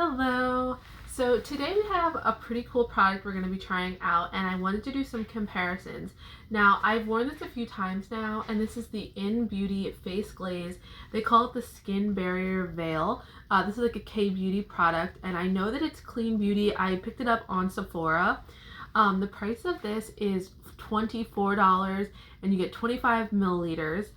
Hello! So today we have a pretty cool product we're going to be trying out, and I wanted to do some comparisons. Now, I've worn this a few times now, and this is the Innbeauty Face Glaze. They call it the Skin Barrier Veil. This is like a K-Beauty product, and I know that it's clean beauty. I picked it up on Sephora. The price of this is $24, and you get 25 milliliters.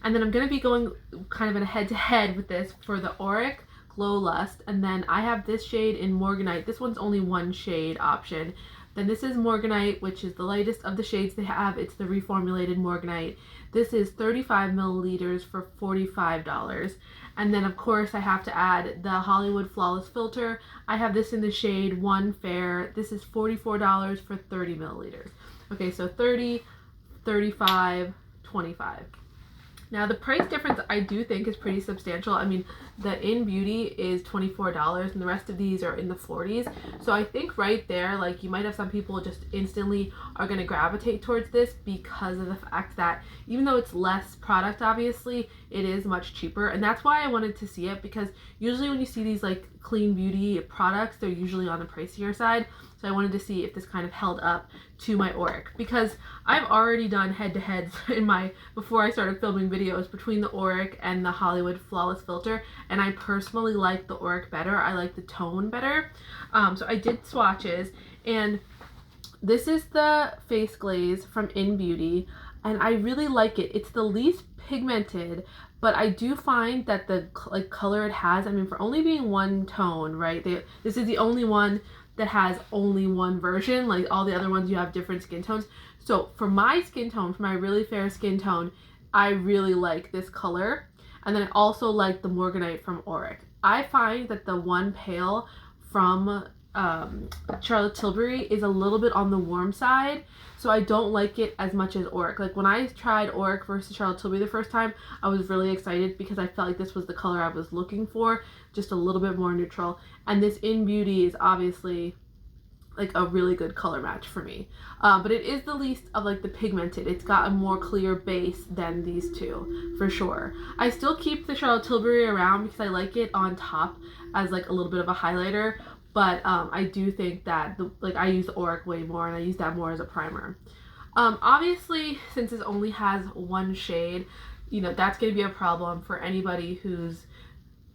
And then I'm going to be going kind of in a head-to-head with this for the Auric Glow Lust, and then I have this shade in Morganite. This one's only one shade option. Then this is Morganite, which is the lightest of the shades they have. It's the reformulated Morganite. This is 35 milliliters for $45. And then of course I have to add the Hollywood Flawless Filter. I have this in the shade One Fair. This is $44 for 30 milliliters. Okay, so 30, 35, 25. Now the price difference I do think is pretty substantial. I mean, the Innbeauty is $24 and the rest of these are in the 40s. So I think right there, like, you might have some people just instantly are going to gravitate towards this because of the fact that even though it's less product, obviously, it is much cheaper. And that's why I wanted to see it, because usually when you see these like clean beauty products, they're usually on the pricier side. So I wanted to see if this kind of held up to my Auric, because I've already done head-to-heads before I started filming videos between the Auric and the Hollywood Flawless Filter, and I personally like the Auric better. I like the tone better. So I did swatches, and this is the face glaze from Innbeauty, and I really like it. It's the least pigmented, but I do find that the color it has, I mean, for only being one tone, right? This is the only one that has only one version. Like all the other ones, you have different skin tones. So for my skin tone, for my really fair skin tone, I really like this color. And then I also like the Morganite from Auric. I find that the One Pale from Charlotte Tilbury is a little bit on the warm side, so I don't like it as much as Auric. Like when I tried Auric versus Charlotte Tilbury the first time, I was really excited because I felt like this was the color I was looking for, just a little bit more neutral. And this Innbeauty is obviously like a really good color match for me, but it is the least of like the pigmented. It's got a more clear base than these two for sure. I still keep the Charlotte Tilbury around because I like it on top as like a little bit of a highlighter, but I do think that I use the Auric way more, and I use that more as a primer. Obviously, since this only has one shade, you know, that's going to be a problem for anybody who's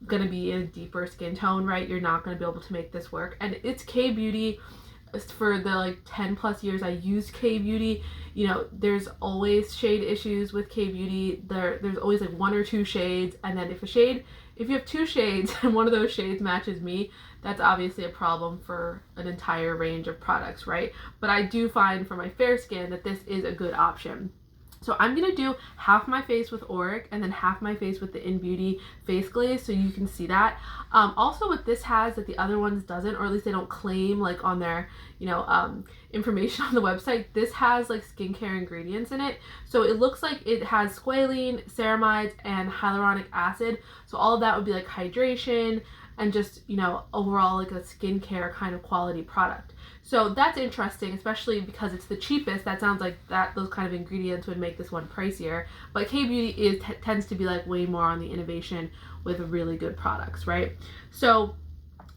going to be in a deeper skin tone, right? You're not going to be able to make this work. And it's K-Beauty. For the like 10 plus years I used K-Beauty, you know, there's always shade issues with K-Beauty. There's always like one or two shades, and then if you have two shades and one of those shades matches me, that's obviously a problem for an entire range of products, right? But I do find for my fair skin that this is a good option. So I'm going to do half my face with Auric and then half my face with the Innbeauty face glaze, so you can see that. Also, what this has that the other ones doesn't, or at least they don't claim like on their, you know, information on the website, this has like skincare ingredients in it. So it looks like it has squalene, ceramides, and hyaluronic acid. So all of that would be like hydration and just, you know, overall like a skincare kind of quality product. So that's interesting, especially because it's the cheapest. That sounds like those kind of ingredients would make this one pricier. But K-Beauty tends to be like way more on the innovation with really good products, right? So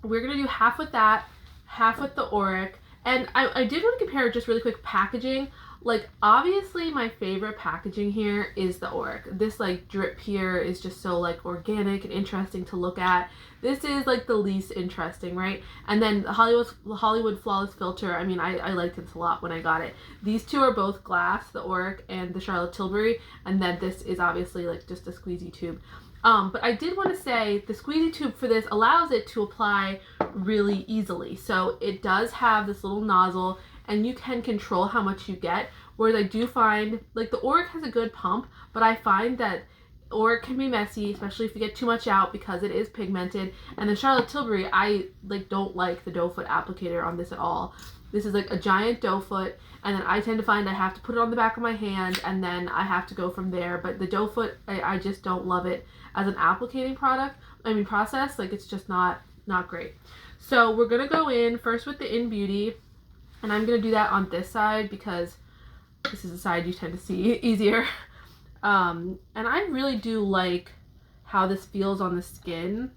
we're gonna do half with that, half with the Auric. And I did want to compare just really quick packaging. Like, obviously my favorite packaging here is the Auric. This like drip here is just so like organic and interesting to look at. This is like the least interesting, right? And then the Hollywood Flawless Filter, I mean, I liked this a lot when I got it. These two are both glass, the Auric and the Charlotte Tilbury, and then this is obviously like just a squeezy tube. But I did want to say the squeezy tube for this allows it to apply really easily. So it does have this little nozzle, and you can control how much you get, whereas I do find like the Auric has a good pump, but I find that Auric can be messy, especially if you get too much out because it is pigmented. And the Charlotte Tilbury, I like don't like the doe foot applicator on this at all. This is like a giant doe foot, and then I tend to find I have to put it on the back of my hand, and then I have to go from there. But the doe foot, I just don't love it as an applicating process. Like, it's just not great. So we're gonna go in first with the Innbeauty, and I'm gonna do that on this side because this is the side you tend to see easier. And I really do like how this feels on the skin.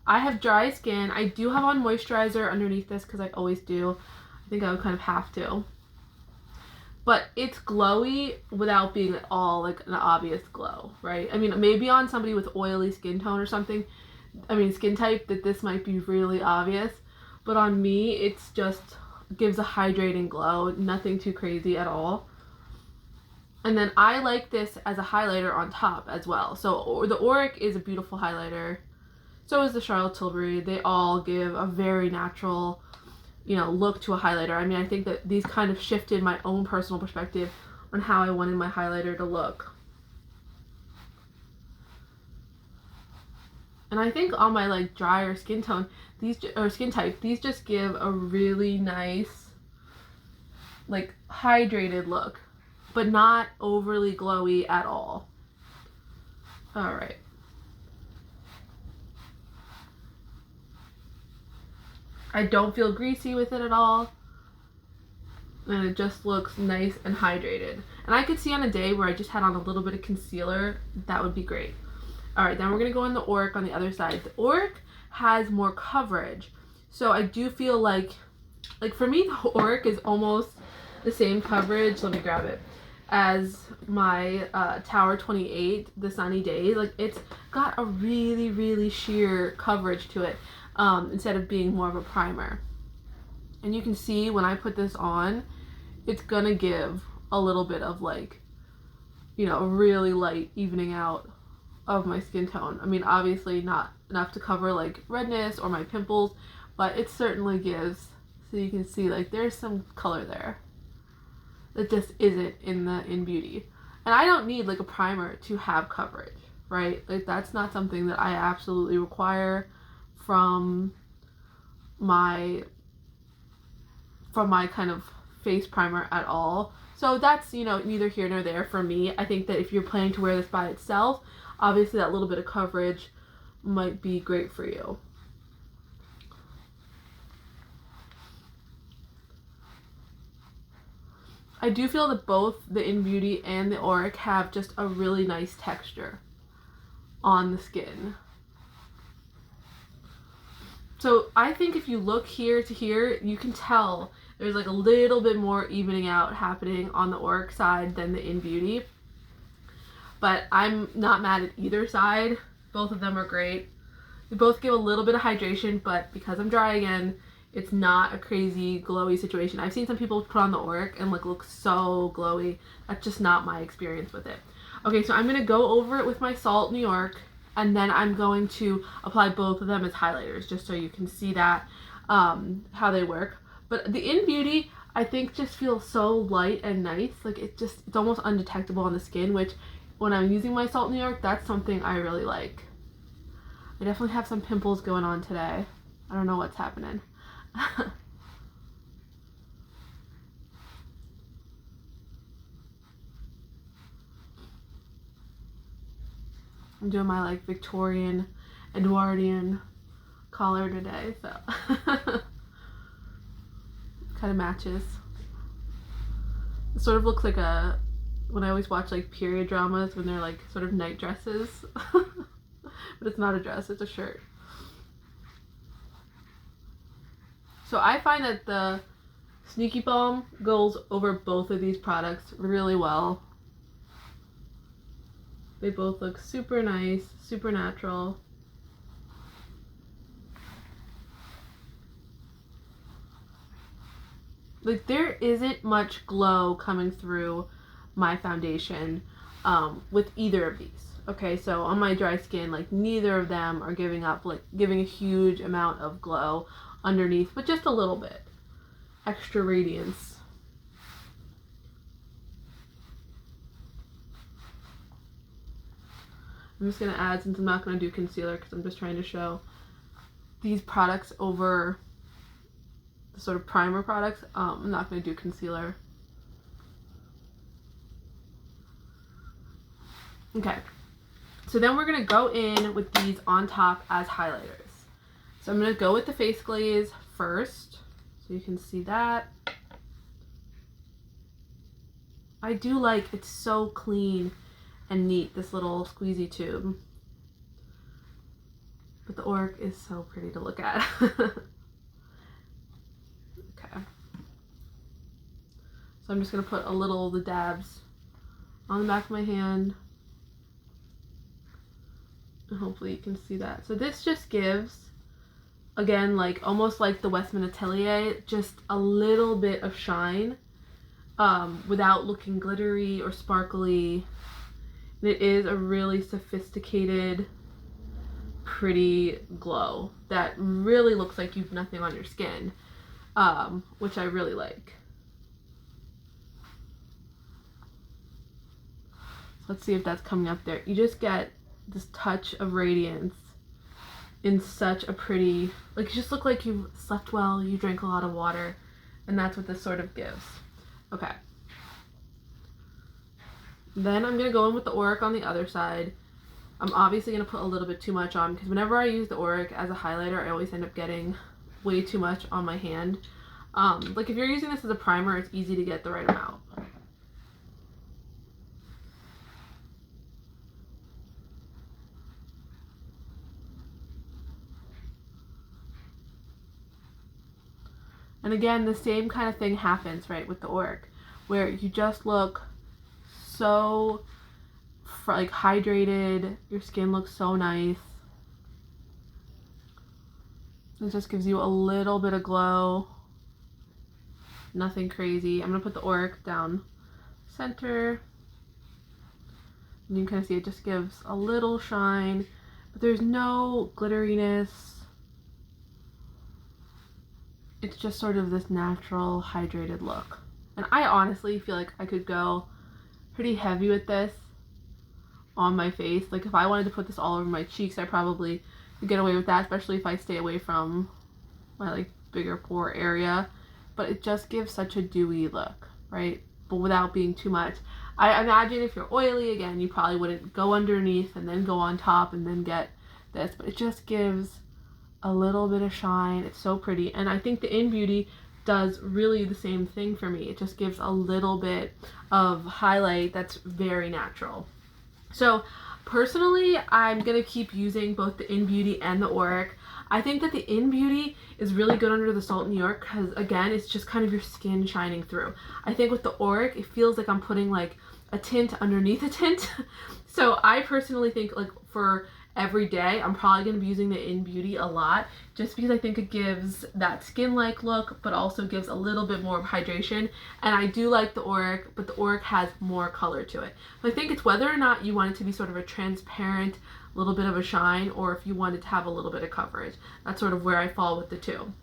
I have dry skin. I do have on moisturizer underneath this because I always do. I think I would kind of have to. But it's glowy without being at all like an obvious glow, right? I mean, maybe on somebody with oily skin tone or something, I mean skin type, that this might be really obvious. But on me, it's just gives a hydrating glow, nothing too crazy at all. And then I like this as a highlighter on top as well. So the Auric is a beautiful highlighter. So is the Charlotte Tilbury. They all give a very natural, you know, look to a highlighter. I mean, I think that these kind of shifted my own personal perspective on how I wanted my highlighter to look. And I think on my like drier skin tone, these, or skin type, these just give a really nice, like hydrated look, but not overly glowy at all. All right. I don't feel greasy with it at all. And it just looks nice and hydrated. And I could see on a day where I just had on a little bit of concealer, that would be great. All right, then we're gonna go in the Auric on the other side. The Auric has more coverage. So I do feel like for me, the Auric is almost the same coverage, let me grab it, as my Tower 28, the Sunny Days. Like it's got a really, really sheer coverage to it. Instead of being more of a primer. And you can see when I put this on, it's gonna give a little bit of like, you know, a really light evening out of my skin tone. I mean, obviously not enough to cover like redness or my pimples, but it certainly gives, so you can see like there's some color there that just isn't in the Innbeauty. And I don't need like a primer to have coverage, right? Like that's not something that I absolutely require from my kind of face primer at all. So that's, you know, neither here nor there for me. I think that if you're planning to wear this by itself, obviously that little bit of coverage might be great for you. I do feel that both the Innbeauty and the Auric have just a really nice texture on the skin. So I think if you look here to here, you can tell there's like a little bit more evening out happening on the Auric side than the Innbeauty. But I'm not mad at either side. Both of them are great. They both give a little bit of hydration, but because I'm dry again, it's not a crazy glowy situation. I've seen some people put on the Auric and like look so glowy. That's just not my experience with it. Okay, so I'm gonna go over it with my Salt New York, and then I'm going to apply both of them as highlighters just so you can see that, how they work. But the Innbeauty, I think, just feels so light and nice. Like it's almost undetectable on the skin, which when I'm using my Salt New York, that's something I really like. I definitely have some pimples going on today. I don't know what's happening. I'm doing my like Victorian, Edwardian collar today, so kind of matches. It sort of looks like when I always watch like period dramas when they're like sort of night dresses, but it's not a dress, it's a shirt. So I find that the Sneaky Balm goes over both of these products really well. They both look super nice, super natural. Like there isn't much glow coming through my foundation with either of these. Okay, so on my dry skin, like neither of them are giving a huge amount of glow underneath, but just a little bit. Extra radiance. I'm just going to add, since I'm not going to do concealer because I'm just trying to show these products over the sort of primer products, I'm not going to do concealer. Okay, so then we're going to go in with these on top as highlighters. So I'm going to go with the Face Glaze first, so you can see that. I do like, it's so clean and neat, this little squeezy tube. but the Auric is so pretty to look at. Okay. So I'm just going to put a little of the dabs on the back of my hand. And hopefully you can see that. So this just gives, again, like almost like the Westman Atelier, just a little bit of shine without looking glittery or sparkly. And it is a really sophisticated, pretty glow that really looks like you've nothing on your skin, which I really like. So let's see if that's coming up there. You just get this touch of radiance in such a pretty, like you just look like you slept well, you drank a lot of water, and that's what this sort of gives. Okay. Then I'm going to go in with the Auric on the other side. I'm obviously going to put a little bit too much on because whenever I use the Auric as a highlighter, I always end up getting way too much on my hand. Like if you're using this as a primer, it's easy to get the right amount. And again, the same kind of thing happens, right, with the Auric, where you just look so like hydrated, your skin looks so nice. It just gives you a little bit of glow. Nothing crazy. I'm going to put the Auric down center. And you can kind of see it just gives a little shine, but there's no glitteriness. It's just sort of this natural hydrated look. And I honestly feel like I could go pretty heavy with this on my face. Like if I wanted to put this all over my cheeks, I probably could get away with that, especially if I stay away from my like bigger pore area. But it just gives such a dewy look, right? But without being too much. I imagine if you're oily, again, you probably wouldn't go underneath and then go on top and then get this, but it just gives a little bit of shine. It's so pretty. And I think the Innbeauty does really the same thing for me. It just gives a little bit of highlight that's very natural. So personally, I'm going to keep using both the Innbeauty and the Auric. I think that the Innbeauty is really good under the Salt New York because, again, it's just kind of your skin shining through. I think with the Auric, it feels like I'm putting like a tint underneath a tint. So I personally think like for every day, I'm probably going to be using the Innbeauty a lot just because I think it gives that skin-like look, but also gives a little bit more of hydration. And I do like the Auric, but the Auric has more color to it. But I think it's whether or not you want it to be sort of a transparent, little bit of a shine, or if you want it to have a little bit of coverage. That's sort of where I fall with the two.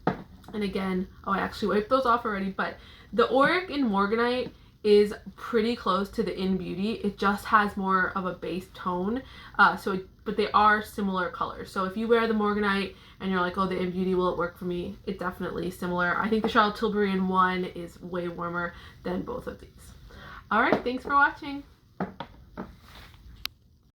And again, oh, I actually wiped those off already, but the Auric in Morganite is pretty close to the Innbeauty. It just has more of a base tone, but they are similar colors. So if you wear the Morganite and you're like, oh, the Innbeauty, will it work for me? It's definitely similar. I think the Charlotte Tilbury one is way warmer than both of these. All right, thanks for watching.